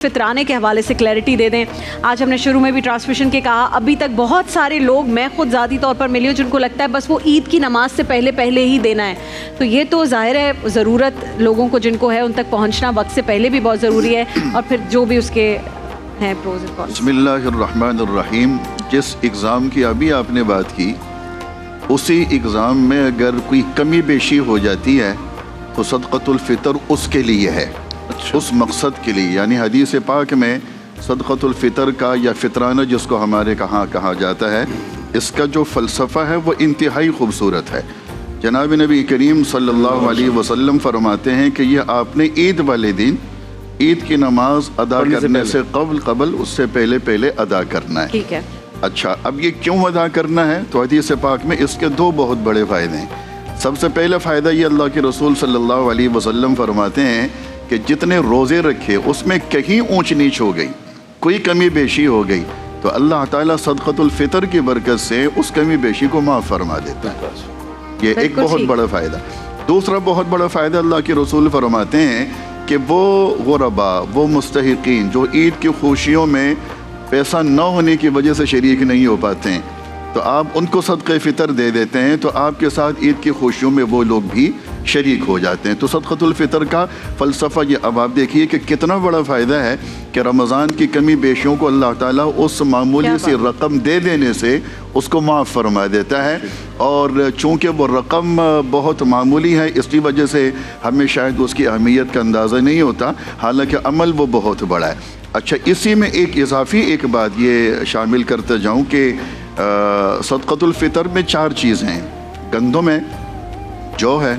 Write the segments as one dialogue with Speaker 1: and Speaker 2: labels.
Speaker 1: فطرانے کے حوالے سے کلیئرٹی دے دیں. آج ہم نے شروع میں بھی ٹرانسمیشن کے کہا ابھی تک بہت سارے لوگ میں خود ذاتی طور پر ملی ہوں جن کو لگتا ہے بس وہ عید کی نماز سے پہلے ہی دینا ہے. تو یہ تو ظاہر ہے ضرورت لوگوں کو جن کو ہے ان تک پہنچنا وقت سے پہلے بھی بہت ضروری ہے, اور پھر جو بھی اس کے ہیں پروز اینڈ کونس.
Speaker 2: بسم اللہ الرحمن الرحیم. جس اگزام کی ابھی آپ نے بات کی اسی اگزام میں اگر کوئی کمی بیشی ہو جاتی ہے تو صدقۃ الفطر اس کے لیے ہے, اس مقصد کے لیے. یعنی حدیث پاک میں صدقۃ الفطر کا یا فطرانہ جس کو ہمارے کہا جاتا ہے, اس کا جو فلسفہ ہے وہ انتہائی خوبصورت ہے. جناب نبی کریم صلی اللہ علیہ وسلم فرماتے ہیں کہ یہ آپ نے عید والے دن عید کی نماز ادا کرنے سے قبل اس سے پہلے ادا کرنا ہے.
Speaker 1: ٹھیک ہے.
Speaker 2: اچھا, اب یہ کیوں ادا کرنا ہے؟ تو حدیث پاک میں اس کے دو بہت بڑے فائدے ہیں. سب سے پہلا فائدہ یہ اللہ کے رسول صلی اللہ علیہ وسلم فرماتے ہیں کہ جتنے روزے رکھے اس میں کہیں اونچ نیچ ہو گئی, کوئی کمی بیشی ہو گئی, تو اللہ تعالیٰ صدقۃ الفطر کی برکت سے اس کمی بیشی کو معاف فرما دیتا ہے. یہ ایک بہت بڑا فائدہ. دوسرا بہت بڑا فائدہ اللہ کے رسول فرماتے ہیں کہ وہ غربا, وہ مستحقین جو عید کی خوشیوں میں پیسہ نہ ہونے کی وجہ سے شریک نہیں ہو پاتے ہیں, تو آپ ان کو صدقہ فطر دے دیتے ہیں تو آپ کے ساتھ عید کی خوشیوں میں وہ لوگ بھی شریک ہو جاتے ہیں. تو صدقۃ الفطر کا فلسفہ یہ. اب آپ دیکھیے کہ کتنا بڑا فائدہ ہے کہ رمضان کی کمی بیشیوں کو اللہ تعالیٰ اس معمولی سی رقم دے دینے سے اس کو معاف فرما دیتا ہے. اور چونکہ وہ رقم بہت معمولی ہے اس کی وجہ سے ہمیں شاید اس کی اہمیت کا اندازہ نہیں ہوتا, حالانکہ عمل وہ بہت بڑا ہے. اچھا, اسی میں ایک اضافی ایک بات یہ شامل کرتے جاؤں کہ صدقۃ الفطر میں 4 چیزیں ہیں. گندم ہے, جو ہے,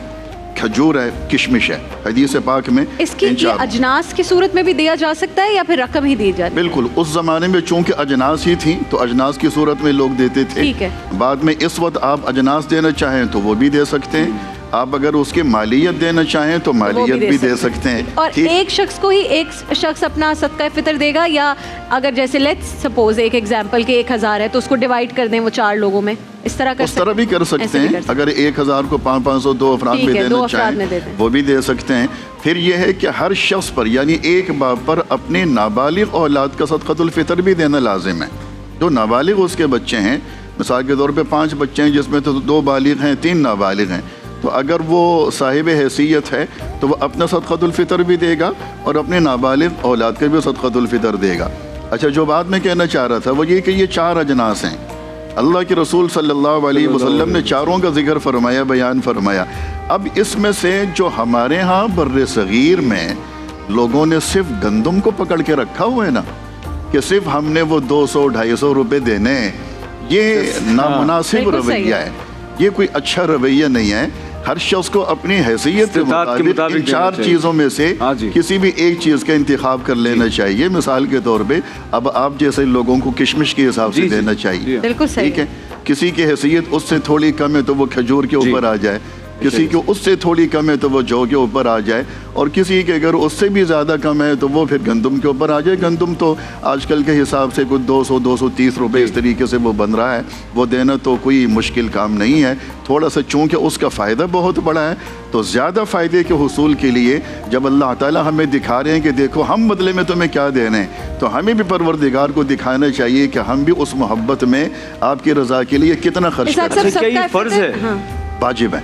Speaker 2: کھجور ہے, کشمش ہے. حدیث پاک میں
Speaker 1: اس کی اجناس کی صورت میں بھی دیا جا سکتا ہے یا پھر رقم ہی دی جاتی ہے؟
Speaker 2: بالکل. اس زمانے میں چونکہ اجناس ہی تھیں تو اجناس کی صورت میں لوگ دیتے تھے.
Speaker 1: ٹھیک ہے. بعد
Speaker 2: میں اس وقت آپ اجناس دینا چاہیں تو وہ بھی دے سکتے ہیں, آپ اگر اس کی مالیت دینا چاہیں تو مالیت بھی دے سکتے ہیں.
Speaker 1: اور ایک شخص کو ہی ایک شخص اپنا صدقہ فطر دے گا, یا اگر جیسے لیٹس سپوز ایک ایگزامپل کے 1000 ہے تو اس کو ڈیوائڈ کر دیں وہ 4 لوگوں میں, اس طرح بھی کر سکتے ہیں.
Speaker 2: اگر 1000 کو 500 2 افراد میں دینا چاہیں وہ بھی دے سکتے ہیں. پھر یہ ہے کہ ہر شخص پر یعنی ایک باپ پر اپنے نابالغ اولاد کا صدقۃ الفطر بھی دینا لازم ہے. جو نابالغ اس کے بچے ہیں, مثال کے طور پہ 5 بچے ہیں جس میں تو 2 بالغ ہیں 3 نابالغ ہیں, تو اگر وہ صاحب حیثیت ہے تو وہ اپنا صدقۃ الفطر بھی دے گا اور اپنے نابالغ اولاد کا بھی صدقۃ الفطر دے گا. اچھا, جو بات میں کہنا چاہ رہا تھا وہ یہ کہ یہ 4 اجناس ہیں. اللہ کے رسول صلی اللہ علیہ وسلم نے 4 کا ذکر فرمایا, بیان فرمایا. اب اس میں سے جو ہمارے ہاں بر صغیر میں لوگوں نے صرف گندم کو پکڑ کے رکھا ہوا ہے نا, کہ صرف ہم نے وہ 200-250 روپے دینے, یہ نامناسب رویہ ہے. یہ کوئی اچھا رویہ نہیں ہے. ہر شخص کو اپنی حیثیت کے مطابق ان 4 چیزوں میں سے کسی بھی ایک چیز کا انتخاب کر لینا چاہیے. مثال کے طور پہ اب آپ جیسے لوگوں کو کشمش کے حساب سے دینا چاہیے. ٹھیک ہے. کسی کی حیثیت اس سے تھوڑی کم ہے تو وہ کھجور کے اوپر آ جائے, کسی کو اس سے تھوڑی کم ہے تو وہ جو کے اوپر آ جائے, اور کسی کے اگر اس سے بھی زیادہ کم ہے تو وہ پھر گندم کے اوپر آ جائے. گندم تو آج کل کے حساب سے کچھ 200-230 روپے اس طریقے سے وہ بن رہا ہے, وہ دینا تو کوئی مشکل کام نہیں ہے. تھوڑا سا چونکہ اس کا فائدہ بہت بڑا ہے تو زیادہ فائدے کے حصول کے لیے جب اللہ تعالیٰ ہمیں دکھا رہے ہیں کہ دیکھو ہم بدلے میں تمہیں کیا دے رہے ہیں, تو ہمیں بھی پروردگار کو دکھانا چاہیے کہ ہم بھی اس محبت میں آپ کی رضا کے لیے کتنا خرچ کریں.
Speaker 3: فرض ہے,
Speaker 2: واجب ہے.